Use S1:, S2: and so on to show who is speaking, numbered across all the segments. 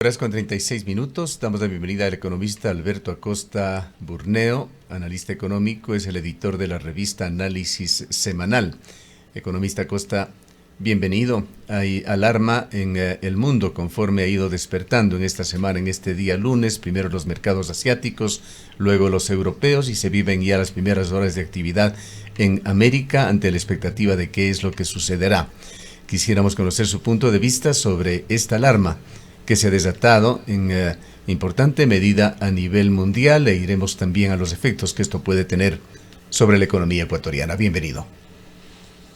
S1: Horas con 36 minutos. Damos la bienvenida al economista Alberto Acosta Burneo, analista económico, es el editor de la revista Análisis Semanal. Economista Acosta, bienvenido. Hay alarma en el mundo conforme ha ido despertando en esta semana, en este día lunes, primero los mercados asiáticos, luego los europeos y se viven ya las primeras horas de actividad en América ante la expectativa de qué es lo que sucederá. Quisiéramos conocer su punto de vista sobre esta alarma que se ha desatado en importante medida a nivel mundial e iremos también a los efectos que esto puede tener sobre la economía ecuatoriana. Bienvenido.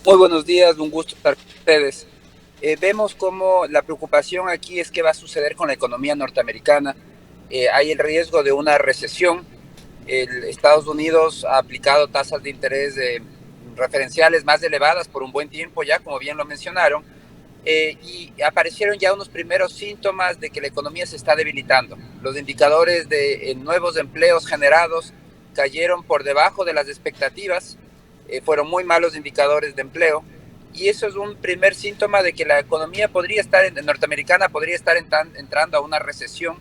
S2: Muy buenos días, un gusto estar con ustedes. Vemos cómo la preocupación aquí es qué va a suceder con la economía norteamericana. Hay el riesgo de una recesión. Estados Unidos ha aplicado tasas de interés referenciales más elevadas por un buen tiempo ya, como bien lo mencionaron. Y aparecieron ya unos primeros síntomas de que la economía se está debilitando. Los indicadores de nuevos empleos generados cayeron por debajo de las expectativas, fueron muy malos indicadores de empleo, y eso es un primer síntoma de que la economía norteamericana podría estar entrando a una recesión,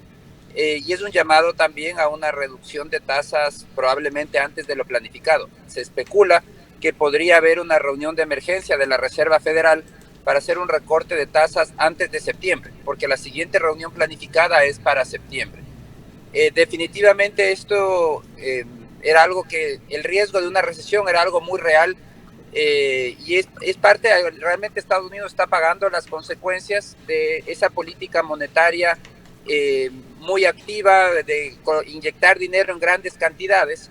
S2: y es un llamado también a una reducción de tasas probablemente antes de lo planificado. Se especula que podría haber una reunión de emergencia de la Reserva Federal para hacer un recorte de tasas antes de septiembre, porque la siguiente reunión planificada es para septiembre. Definitivamente esto era algo que, el riesgo de una recesión era algo muy real, y es parte, realmente Estados Unidos está pagando las consecuencias de esa política monetaria muy activa, de inyectar dinero en grandes cantidades.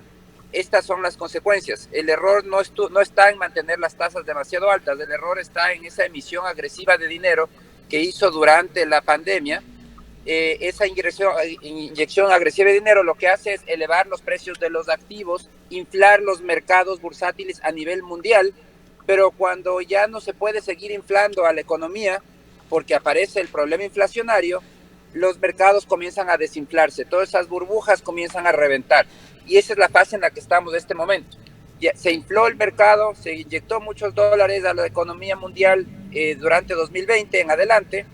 S2: Estas son las consecuencias. El error no está en mantener las tasas demasiado altas, el error está en esa emisión agresiva de dinero que hizo durante la pandemia. Esa inyección agresiva de dinero lo que hace es elevar los precios de los activos, inflar los mercados bursátiles a nivel mundial, pero cuando ya no se puede seguir inflando a la economía porque aparece el problema inflacionario, los mercados comienzan a desinflarse, todas esas burbujas comienzan a reventar. Y esa es la fase en la que estamos en este momento. Ya se infló el mercado, se inyectó muchos dólares a la economía mundial durante 2020 en adelante,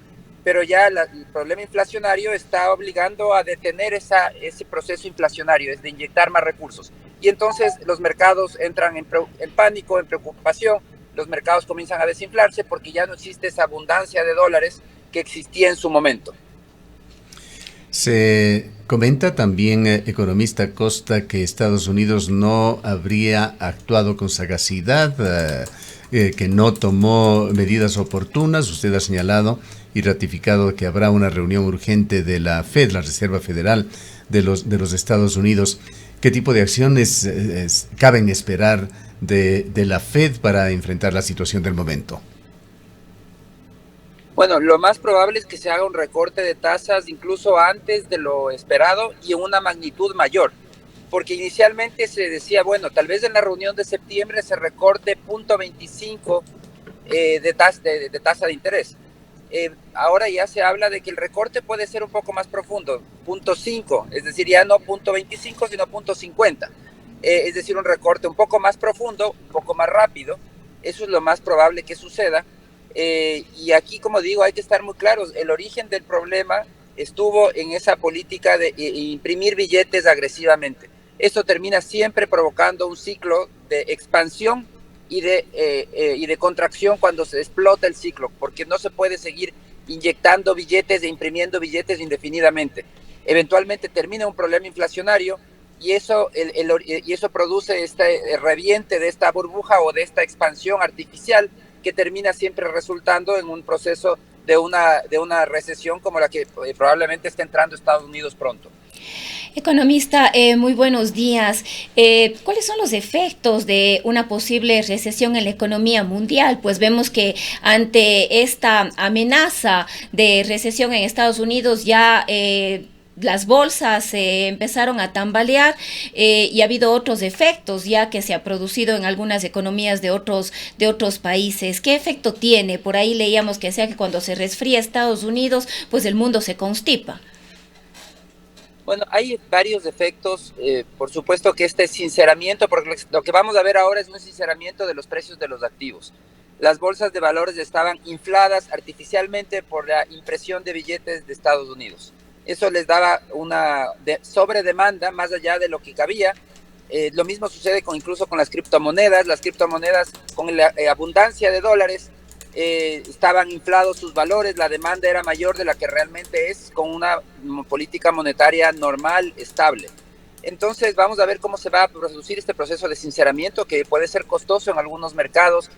S2: pero ya el problema inflacionario está obligando a detener ese proceso inflacionario, es de inyectar más recursos. Y entonces los mercados entran en pánico, en preocupación, los mercados comienzan a desinflarse porque ya no existe esa abundancia de dólares que existía en su momento.
S1: Se comenta también, economista Costa, que Estados Unidos no habría actuado con sagacidad, que no tomó medidas oportunas. Usted ha señalado y ratificado que habrá una reunión urgente de la Fed, la Reserva Federal de los Estados Unidos. ¿Qué tipo de acciones caben esperar de la Fed para enfrentar la situación del momento?
S2: Bueno, lo más probable es que se haga un recorte de tasas incluso antes de lo esperado y en una magnitud mayor, porque inicialmente se decía, bueno, tal vez en la reunión de septiembre se recorte 0.25 de tasa de interés. Ahora ya se habla de que el recorte puede ser un poco más profundo, 0.5, es decir, ya no 0.25 sino 0.50, es decir, un recorte un poco más profundo, un poco más rápido. Eso es lo más probable que suceda. Y aquí, como digo, hay que estar muy claros. El origen del problema estuvo en esa política de imprimir billetes agresivamente. Esto termina siempre provocando un ciclo de expansión y de contracción cuando se explota el ciclo, porque no se puede seguir inyectando billetes e imprimiendo billetes indefinidamente. Eventualmente termina un problema inflacionario y eso produce este reviente de esta burbuja o de esta expansión artificial que termina siempre resultando en un proceso de una recesión como la que probablemente está entrando Estados Unidos pronto.
S3: Economista, muy buenos días. ¿Cuáles son los efectos de una posible recesión en la economía mundial? Pues vemos que ante esta amenaza de recesión en Estados Unidos ya las bolsas se empezaron a tambalear, y ha habido otros efectos ya que se ha producido en algunas economías de otros países. ¿Qué efecto tiene? Por ahí leíamos que sea que cuando se resfría Estados Unidos, pues el mundo se constipa.
S2: Bueno, hay varios efectos. Por supuesto que este sinceramiento, porque lo que vamos a ver ahora es un sinceramiento de los precios de los activos. las bolsas de valores estaban infladas artificialmente por la impresión de billetes de Estados Unidos. Eso les daba una sobredemanda más allá de lo que cabía. Lo mismo sucede incluso con las criptomonedas. Las criptomonedas, con la abundancia de dólares, estaban inflados sus valores, la demanda era mayor de la que realmente es con una política monetaria normal, estable. Entonces vamos a ver cómo se va a producir este proceso de sinceramiento, que puede ser costoso en algunos mercados,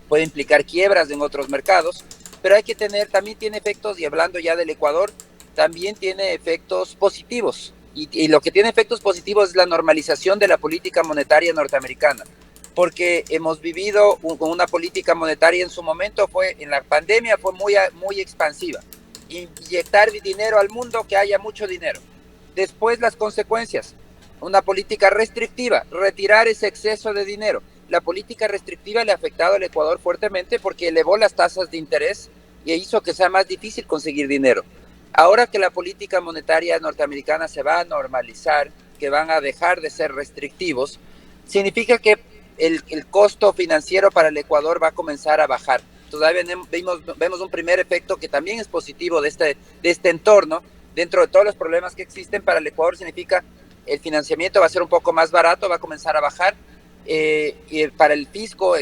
S2: puede implicar quiebras en otros mercados, pero hay que también tiene efectos, y hablando ya del Ecuador, también tiene efectos positivos. Y lo que tiene efectos positivos es la normalización de la política monetaria norteamericana, porque hemos vivido con una política monetaria en su momento, en la pandemia fue muy expansiva. Inyectar dinero al mundo, que haya mucho dinero. Después las consecuencias, una política restrictiva, retirar ese exceso de dinero. La política restrictiva le ha afectado al Ecuador fuertemente porque elevó las tasas de interés y hizo que sea más difícil conseguir dinero. Ahora que la política monetaria norteamericana se va a normalizar, que van a dejar de ser restrictivos, significa que el costo financiero para el Ecuador va a comenzar a bajar. Todavía vemos un primer efecto que también es positivo de este entorno. Dentro de todos los problemas que existen para el Ecuador, significa el financiamiento va a ser un poco más barato, va a comenzar a bajar. Y para el fisco,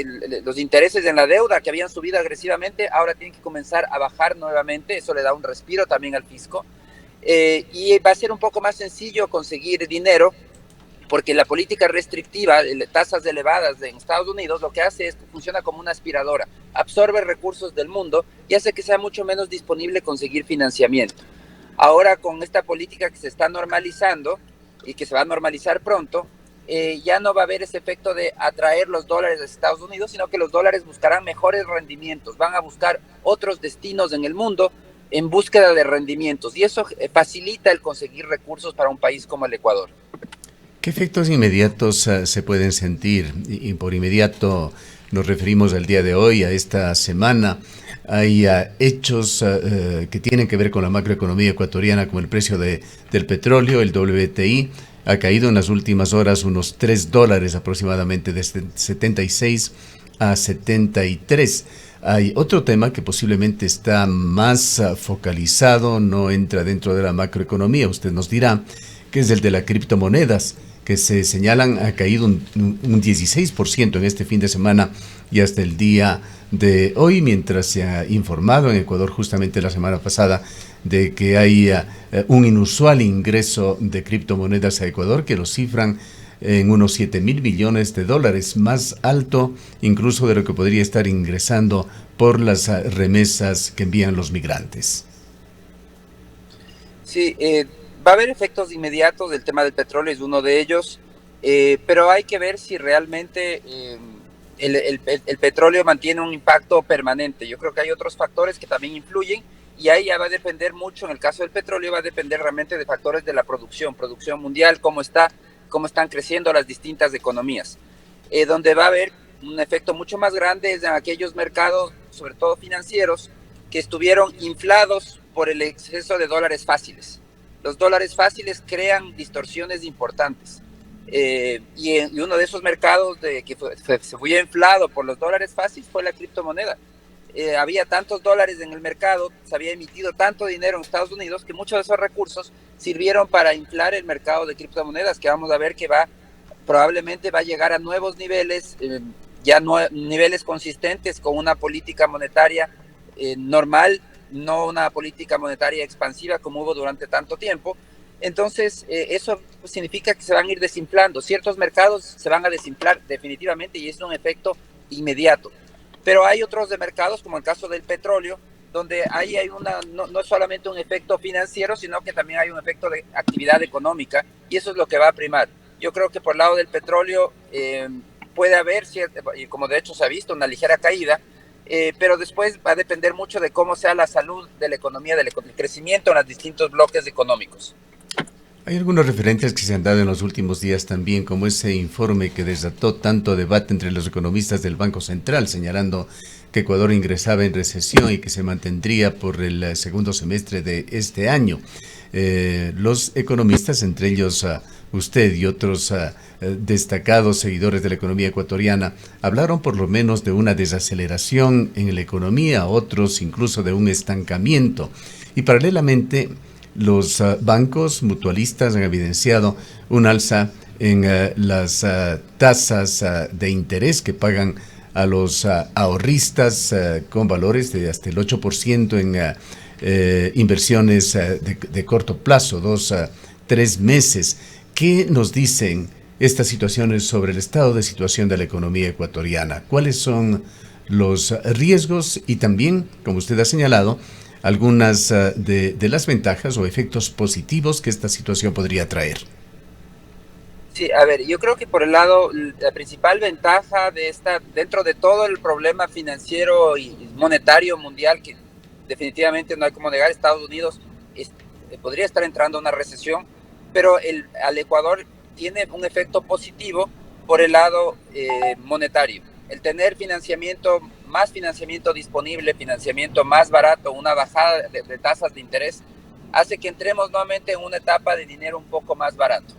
S2: los intereses en la deuda que habían subido agresivamente, ahora tienen que comenzar a bajar nuevamente. Eso le da un respiro también al fisco. Y va a ser un poco más sencillo conseguir dinero, porque la política restrictiva, tasas elevadas en Estados Unidos, lo que hace es que funciona como una aspiradora, absorbe recursos del mundo y hace que sea mucho menos disponible conseguir financiamiento. Ahora, con esta política que se está normalizando y que se va a normalizar pronto, ya no va a haber ese efecto de atraer los dólares de Estados Unidos, sino que los dólares buscarán mejores rendimientos, van a buscar otros destinos en el mundo en búsqueda de rendimientos, y eso facilita el conseguir recursos para un país como el Ecuador.
S1: ¿Qué efectos inmediatos se pueden sentir? Y por inmediato nos referimos al día de hoy, a esta semana. Hay hechos que tienen que ver con la macroeconomía ecuatoriana, como el precio del petróleo, el WTI. Ha caído en las últimas horas unos $3 aproximadamente, desde 76 a 73. Hay otro tema que posiblemente está más focalizado, no entra dentro de la macroeconomía, usted nos dirá, que es el de las criptomonedas, que se señalan ha caído un 16% en este fin de semana y hasta el día de hoy, mientras se ha informado en Ecuador justamente la semana pasada de que hay un inusual ingreso de criptomonedas a Ecuador, que lo cifran en unos 7,000 millones de dólares, más alto incluso de lo que podría estar ingresando por las remesas que envían los migrantes.
S2: Sí, va a haber efectos inmediatos. El tema del petróleo es uno de ellos, pero hay que ver si realmente el petróleo mantiene un impacto permanente. Yo creo que hay otros factores que también influyen, y ahí ya va a depender mucho. En el caso del petróleo va a depender realmente de factores de la producción mundial, cómo están creciendo las distintas economías. Donde va a haber un efecto mucho más grande es en aquellos mercados, sobre todo financieros, que estuvieron inflados por el exceso de dólares fáciles. Los dólares fáciles crean distorsiones importantes. Y uno de esos mercados que se fue inflado por los dólares fáciles fue la criptomoneda. Había tantos dólares en el mercado, se había emitido tanto dinero en Estados Unidos, que muchos de esos recursos sirvieron para inflar el mercado de criptomonedas, que vamos a ver que probablemente va a llegar a nuevos niveles, niveles consistentes con una política monetaria normal, no una política monetaria expansiva como hubo durante tanto tiempo. Entonces, eso significa que se van a ir desinflando. Ciertos mercados se van a desinflar definitivamente, y es un efecto inmediato. Pero hay otros de mercados, como el caso del petróleo, donde ahí hay no es solamente un efecto financiero, sino que también hay un efecto de actividad económica, y eso es lo que va a primar. Yo creo que por el lado del petróleo puede haber, y como de hecho se ha visto, una ligera caída, pero después va a depender mucho de cómo sea la salud de la economía, del crecimiento en los distintos bloques económicos.
S1: Hay algunos referentes que se han dado en los últimos días también, como ese informe que desató tanto debate entre los economistas del Banco Central, señalando que Ecuador ingresaba en recesión y que se mantendría por el segundo semestre de este año. Los economistas, entre ellos usted y otros destacados seguidores de la economía ecuatoriana hablaron por lo menos de una desaceleración en la economía, otros incluso de un estancamiento. Y paralelamente, los bancos mutualistas han evidenciado un alza en las tasas de interés que pagan a los ahorristas con valores de hasta el 8% en inversiones de corto plazo, 2-3 meses. ¿Qué nos dicen estas situaciones sobre el estado de situación de la economía ecuatoriana? ¿Cuáles son los riesgos y también, como usted ha señalado, algunas de las ventajas o efectos positivos que esta situación podría traer?
S2: Sí, a ver, yo creo que por el lado, la principal ventaja de esta, dentro de todo el problema financiero y monetario mundial, que definitivamente no hay como negar, Estados Unidos podría estar entrando a una recesión, pero al Ecuador tiene un efecto positivo por el lado monetario. El tener más financiamiento disponible, financiamiento más barato, una bajada de tasas de interés, hace que entremos nuevamente en una etapa de dinero un poco más barato.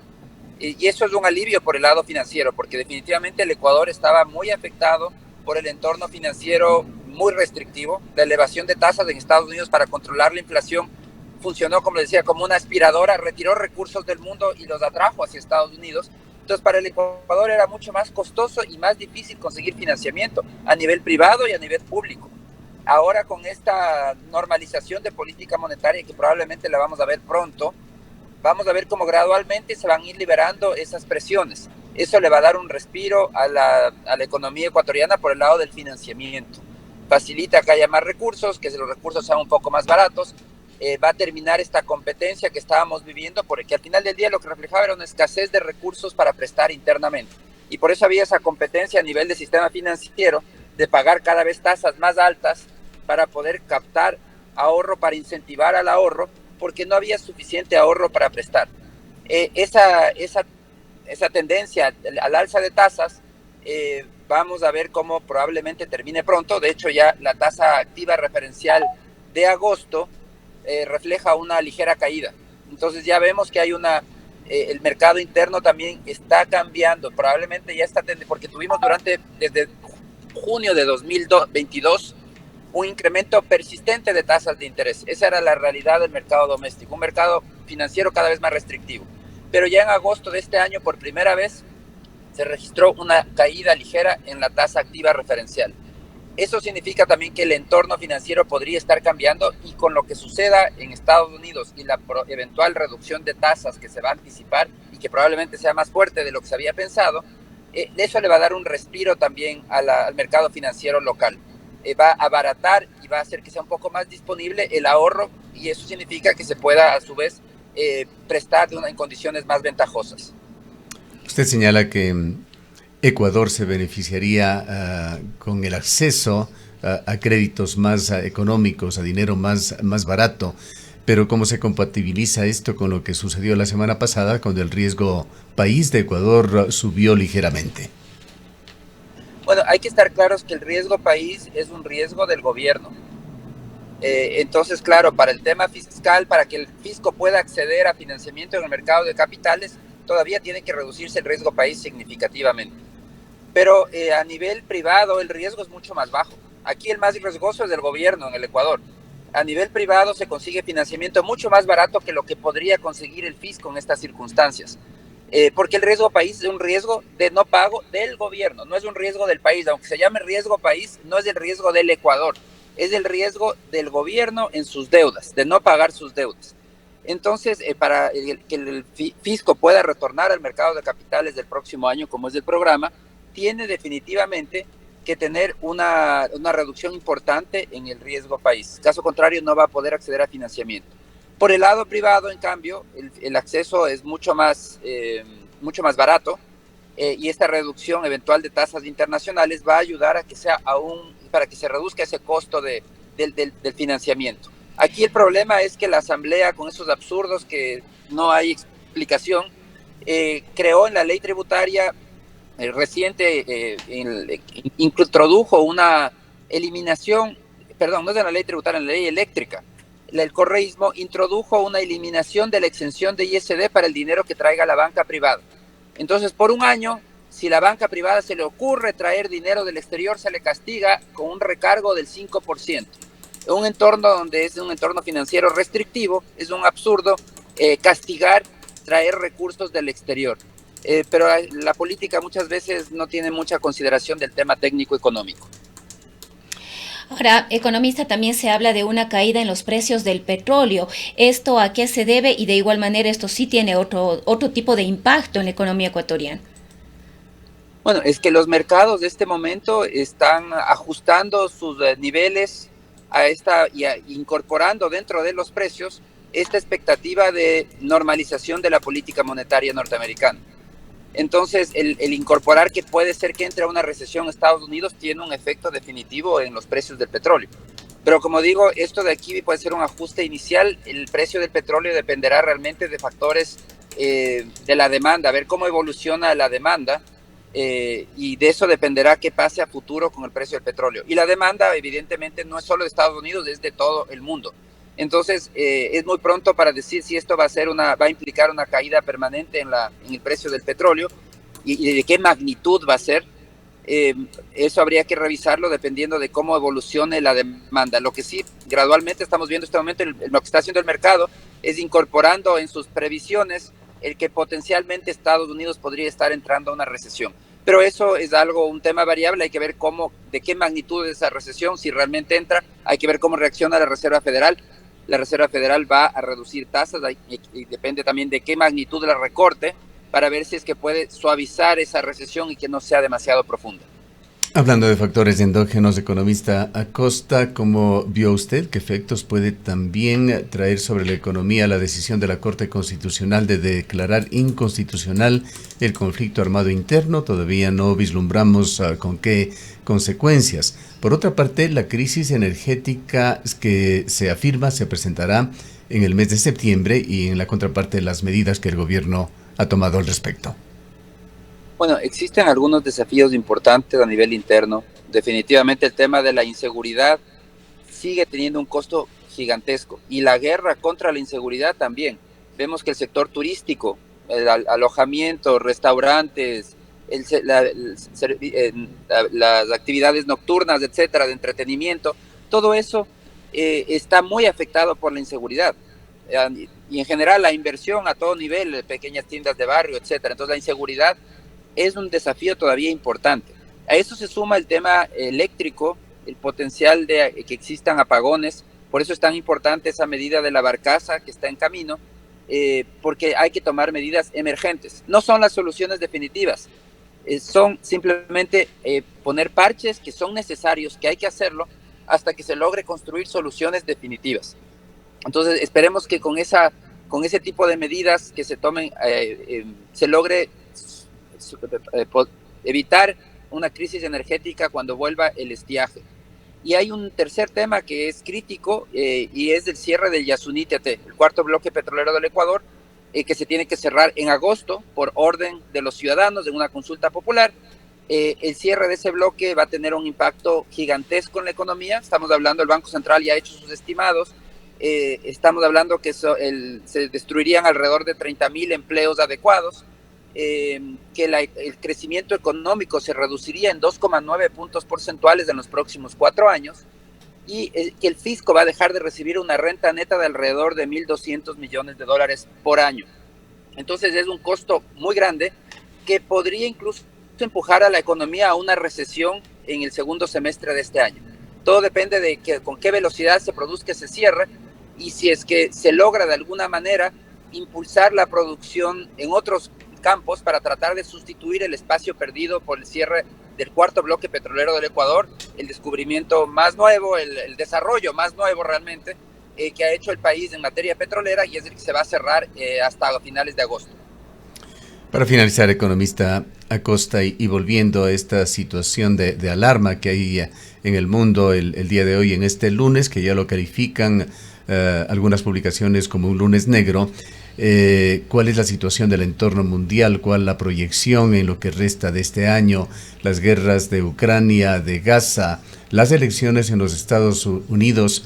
S2: Y eso es un alivio por el lado financiero, porque definitivamente el Ecuador estaba muy afectado por el entorno financiero muy restrictivo. La elevación de tasas en Estados Unidos para controlar la inflación funcionó, como les decía, como una aspiradora, retiró recursos del mundo y los atrajo hacia Estados Unidos. Entonces, para el Ecuador era mucho más costoso y más difícil conseguir financiamiento a nivel privado y a nivel público. Ahora, con esta normalización de política monetaria, que probablemente la vamos a ver pronto, vamos a ver cómo gradualmente se van a ir liberando esas presiones. Eso le va a dar un respiro a la economía ecuatoriana por el lado del financiamiento. Facilita que haya más recursos, que los recursos sean un poco más baratos. Va a terminar esta competencia que estábamos viviendo, porque al final del día lo que reflejaba era una escasez de recursos para prestar internamente. Y por eso había esa competencia a nivel del sistema financiero de pagar cada vez tasas más altas para poder captar ahorro, para incentivar al ahorro, porque no había suficiente ahorro para prestar. Esa tendencia al alza de tasas, vamos a ver cómo probablemente termine pronto. De hecho, ya la tasa activa referencial de agosto refleja una ligera caída. Entonces ya vemos que hay el mercado interno también está cambiando. Probablemente ya está, porque tuvimos desde junio de 2022, un incremento persistente de tasas de interés. Esa era la realidad del mercado doméstico, un mercado financiero cada vez más restrictivo. Pero ya en agosto de este año, por primera vez, se registró una caída ligera en la tasa activa referencial. Eso significa también que el entorno financiero podría estar cambiando, y con lo que suceda en Estados Unidos y la eventual reducción de tasas que se va a anticipar y que probablemente sea más fuerte de lo que se había pensado, eso le va a dar un respiro también al mercado financiero local. Va a abaratar y va a hacer que sea un poco más disponible el ahorro, y eso significa que se pueda a su vez prestar en condiciones más ventajosas.
S1: Usted señala que Ecuador se beneficiaría con el acceso a créditos más económicos, a dinero más barato, pero ¿cómo se compatibiliza esto con lo que sucedió la semana pasada, cuando el riesgo país de Ecuador subió ligeramente?
S2: Bueno, hay que estar claros que el riesgo país es un riesgo del gobierno. Entonces, claro, para el tema fiscal, para que el fisco pueda acceder a financiamiento en el mercado de capitales, todavía tiene que reducirse el riesgo país significativamente. Pero a nivel privado el riesgo es mucho más bajo. Aquí el más riesgoso es del gobierno en el Ecuador. A nivel privado se consigue financiamiento mucho más barato que lo que podría conseguir el fisco en estas circunstancias. Porque el riesgo país es un riesgo de no pago del gobierno, no es un riesgo del país. Aunque se llame riesgo país, no es el riesgo del Ecuador, es el riesgo del gobierno en sus deudas, de no pagar sus deudas. Entonces, para que el fisco pueda retornar al mercado de capitales del próximo año, como es el programa, tiene definitivamente que tener una reducción importante en el riesgo país. Caso contrario, no va a poder acceder a financiamiento. Por el lado privado, en cambio, el acceso es mucho más barato, y esta reducción eventual de tasas internacionales va a ayudar a que sea para que se reduzca ese costo del financiamiento. Aquí el problema es que la Asamblea, con esos absurdos que no hay explicación, creó en la ley tributaria reciente, introdujo una eliminación, perdón, no es de la ley tributaria, en la ley eléctrica, el correísmo introdujo una eliminación de la exención de ISD para el dinero que traiga la banca privada. Entonces, por un año, si la banca privada se le ocurre traer dinero del exterior, se le castiga con un recargo del 5%. En un entorno donde es un entorno financiero restrictivo, es un absurdo castigar traer recursos del exterior. Pero la política muchas veces no tiene mucha consideración del tema técnico-económico.
S3: Ahora, economista, también se habla de una caída en los precios del petróleo. ¿Esto a qué se debe? Y de igual manera esto sí tiene otro tipo de impacto en la economía ecuatoriana.
S2: Bueno, es que los mercados de este momento están ajustando sus niveles a incorporando dentro de los precios esta expectativa de normalización de la política monetaria norteamericana. Entonces, el incorporar que puede ser que entre a una recesión en Estados Unidos tiene un efecto definitivo en los precios del petróleo. Pero como digo, esto de aquí puede ser un ajuste inicial. El precio del petróleo dependerá realmente de factores de la demanda, a ver cómo evoluciona la demanda, y de eso dependerá qué pase a futuro con el precio del petróleo. Y la demanda, evidentemente, no es solo de Estados Unidos, es de todo el mundo. Entonces, es muy pronto para decir si esto va a implicar una caída permanente en el precio del petróleo y de qué magnitud va a ser. Eso habría que revisarlo dependiendo de cómo evolucione la demanda. Lo que sí, gradualmente estamos viendo en este momento, lo que está haciendo el mercado es incorporando en sus previsiones el que potencialmente Estados Unidos podría estar entrando a una recesión. Pero eso es un tema variable, hay que ver de qué magnitud es esa recesión, si realmente entra, hay que ver cómo reacciona la Reserva Federal. La Reserva Federal va a reducir tasas y depende también de qué magnitud la recorte para ver si es que puede suavizar esa recesión y que no sea demasiado profunda.
S1: Hablando de factores endógenos, economista Acosta, ¿cómo vio usted qué efectos puede también traer sobre la economía la decisión de la Corte Constitucional de declarar inconstitucional el conflicto armado interno? Todavía no vislumbramos con qué consecuencias. Por otra parte, la crisis energética que se afirma se presentará en el mes de septiembre y en la contraparte las medidas que el gobierno ha tomado al respecto.
S2: Bueno, existen algunos desafíos importantes a nivel interno. Definitivamente el tema de la inseguridad sigue teniendo un costo gigantesco y la guerra contra la inseguridad también. Vemos que el sector turístico, el alojamiento, restaurantes, las actividades nocturnas, etcétera, de entretenimiento, todo eso está muy afectado por la inseguridad. Y en general la inversión a todo nivel, pequeñas tiendas de barrio, etcétera. Entonces la inseguridad es un desafío todavía importante. A eso se suma el tema eléctrico, el potencial de que existan apagones. Por eso es tan importante esa medida de la barcaza que está en camino, porque hay que tomar medidas emergentes. No son las soluciones definitivas, son simplemente poner parches que son necesarios, que hay que hacerlo hasta que se logre construir soluciones definitivas. Entonces esperemos que con ese tipo de medidas que se tomen se logre evitar una crisis energética cuando vuelva el estiaje. Y hay un tercer tema que es crítico y es el cierre del Yasuní-TT, el cuarto bloque petrolero del Ecuador, que se tiene que cerrar en agosto por orden de los ciudadanos de una consulta popular. El cierre de ese bloque va a tener un impacto gigantesco en la economía. Estamos hablando, el Banco Central ya ha hecho sus estimados. Estamos hablando que se destruirían alrededor de 30.000 empleos adecuados. Que el crecimiento económico se reduciría en 2,9 puntos porcentuales en los próximos 4 años y que el fisco va a dejar de recibir una renta neta de alrededor de $1.200 millones por año. Entonces es un costo muy grande que podría incluso empujar a la economía a una recesión en el segundo semestre de este año. Todo depende de con qué velocidad se produzca ese cierre y si es que se logra de alguna manera impulsar la producción en otros campos para tratar de sustituir el espacio perdido por el cierre del cuarto bloque petrolero del Ecuador, el descubrimiento más nuevo, el desarrollo más nuevo realmente que ha hecho el país en materia petrolera y es el que se va a cerrar hasta finales de agosto.
S1: Para finalizar, economista Acosta, y volviendo a esta situación de alarma que hay en el mundo el día de hoy, en este lunes, que ya lo califican algunas publicaciones como un lunes negro, ¿cuál es la situación del entorno mundial? ¿Cuál la proyección en lo que resta de este año? Las guerras de Ucrania, de Gaza, las elecciones en los Estados Unidos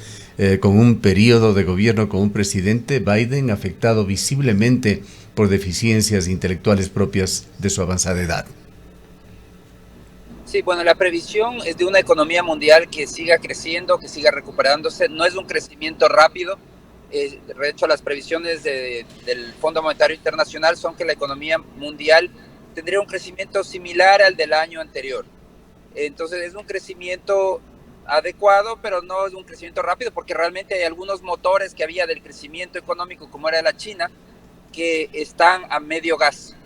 S1: con un periodo de gobierno con un presidente Biden afectado visiblemente por deficiencias intelectuales propias de su avanzada edad.
S2: Sí, bueno, la previsión es de una economía mundial que siga creciendo, que siga recuperándose. No es un crecimiento rápido. De hecho, las previsiones del Fondo Monetario Internacional son que la economía mundial tendría un crecimiento similar al del año anterior. Entonces, es un crecimiento adecuado, pero no es un crecimiento rápido, porque realmente hay algunos motores que había del crecimiento económico, como era la China, que están a medio gas.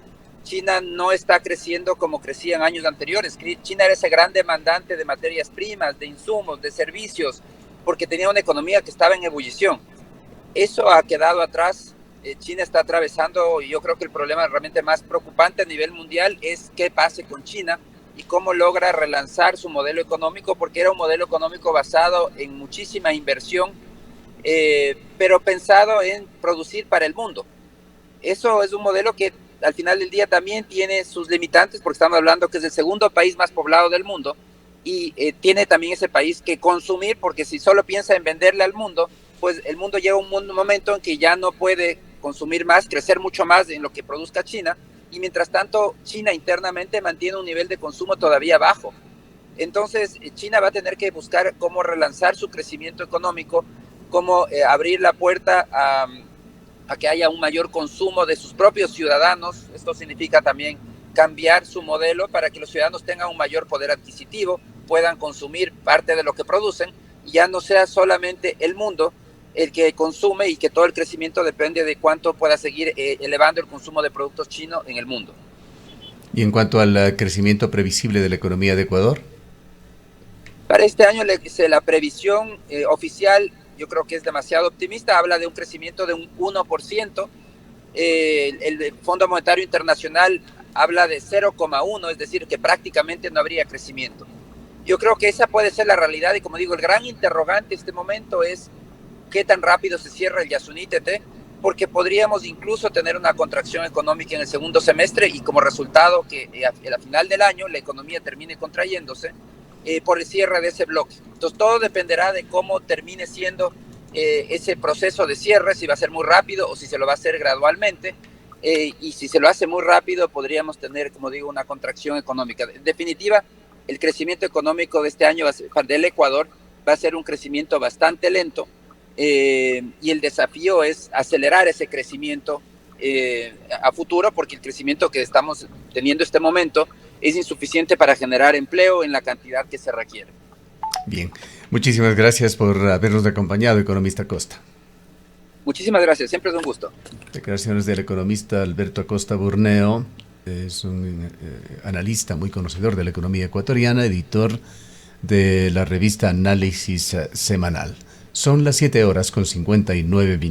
S2: China no está creciendo como crecía en años anteriores. China era ese gran demandante de materias primas, de insumos, de servicios, porque tenía una economía que estaba en ebullición. Eso ha quedado atrás. China está atravesando, y yo creo que el problema realmente más preocupante a nivel mundial es qué pase con China y cómo logra relanzar su modelo económico, porque era un modelo económico basado en muchísima inversión, pero pensado en producir para el mundo. Eso es un modelo que al final del día también tiene sus limitantes, porque estamos hablando que es el segundo país más poblado del mundo y tiene también ese país que consumir, porque si solo piensa en venderle al mundo, pues el mundo llega a un momento en que ya no puede consumir más, crecer mucho más en lo que produzca China, y mientras tanto China internamente mantiene un nivel de consumo todavía bajo. Entonces China va a tener que buscar cómo relanzar su crecimiento económico, cómo abrir la puerta a que haya un mayor consumo de sus propios ciudadanos. Esto significa también cambiar su modelo para que los ciudadanos tengan un mayor poder adquisitivo, puedan consumir parte de lo que producen y ya no sea solamente el mundo el que consume y que todo el crecimiento depende de cuánto pueda seguir elevando el consumo de productos chinos en el mundo.
S1: Y en cuanto al crecimiento previsible de la economía de Ecuador.
S2: Para este año la previsión oficial yo creo que es demasiado optimista, habla de un crecimiento de un 1%, el Fondo Monetario Internacional habla de 0,1, es decir, que prácticamente no habría crecimiento. Yo creo que esa puede ser la realidad y como digo, el gran interrogante en este momento es qué tan rápido se cierra el Yasuní T, porque podríamos incluso tener una contracción económica en el segundo semestre y como resultado que a final del año la economía termine contrayéndose por el cierre de ese bloque. Entonces todo dependerá de cómo termine siendo ese proceso de cierre, si va a ser muy rápido o si se lo va a hacer gradualmente, y si se lo hace muy rápido podríamos tener, como digo, una contracción económica. En definitiva, el crecimiento económico de este año del Ecuador va a ser un crecimiento bastante lento, y el desafío es acelerar ese crecimiento a futuro, porque el crecimiento que estamos teniendo en este momento es insuficiente para generar empleo en la cantidad que se requiere.
S1: Bien, muchísimas gracias por habernos acompañado, economista Acosta.
S2: Muchísimas gracias, siempre es un gusto.
S1: Declaraciones del economista Alberto Acosta Burneo, es un analista muy conocedor de la economía ecuatoriana, editor de la revista Análisis Semanal. Son las 7:59 minutos.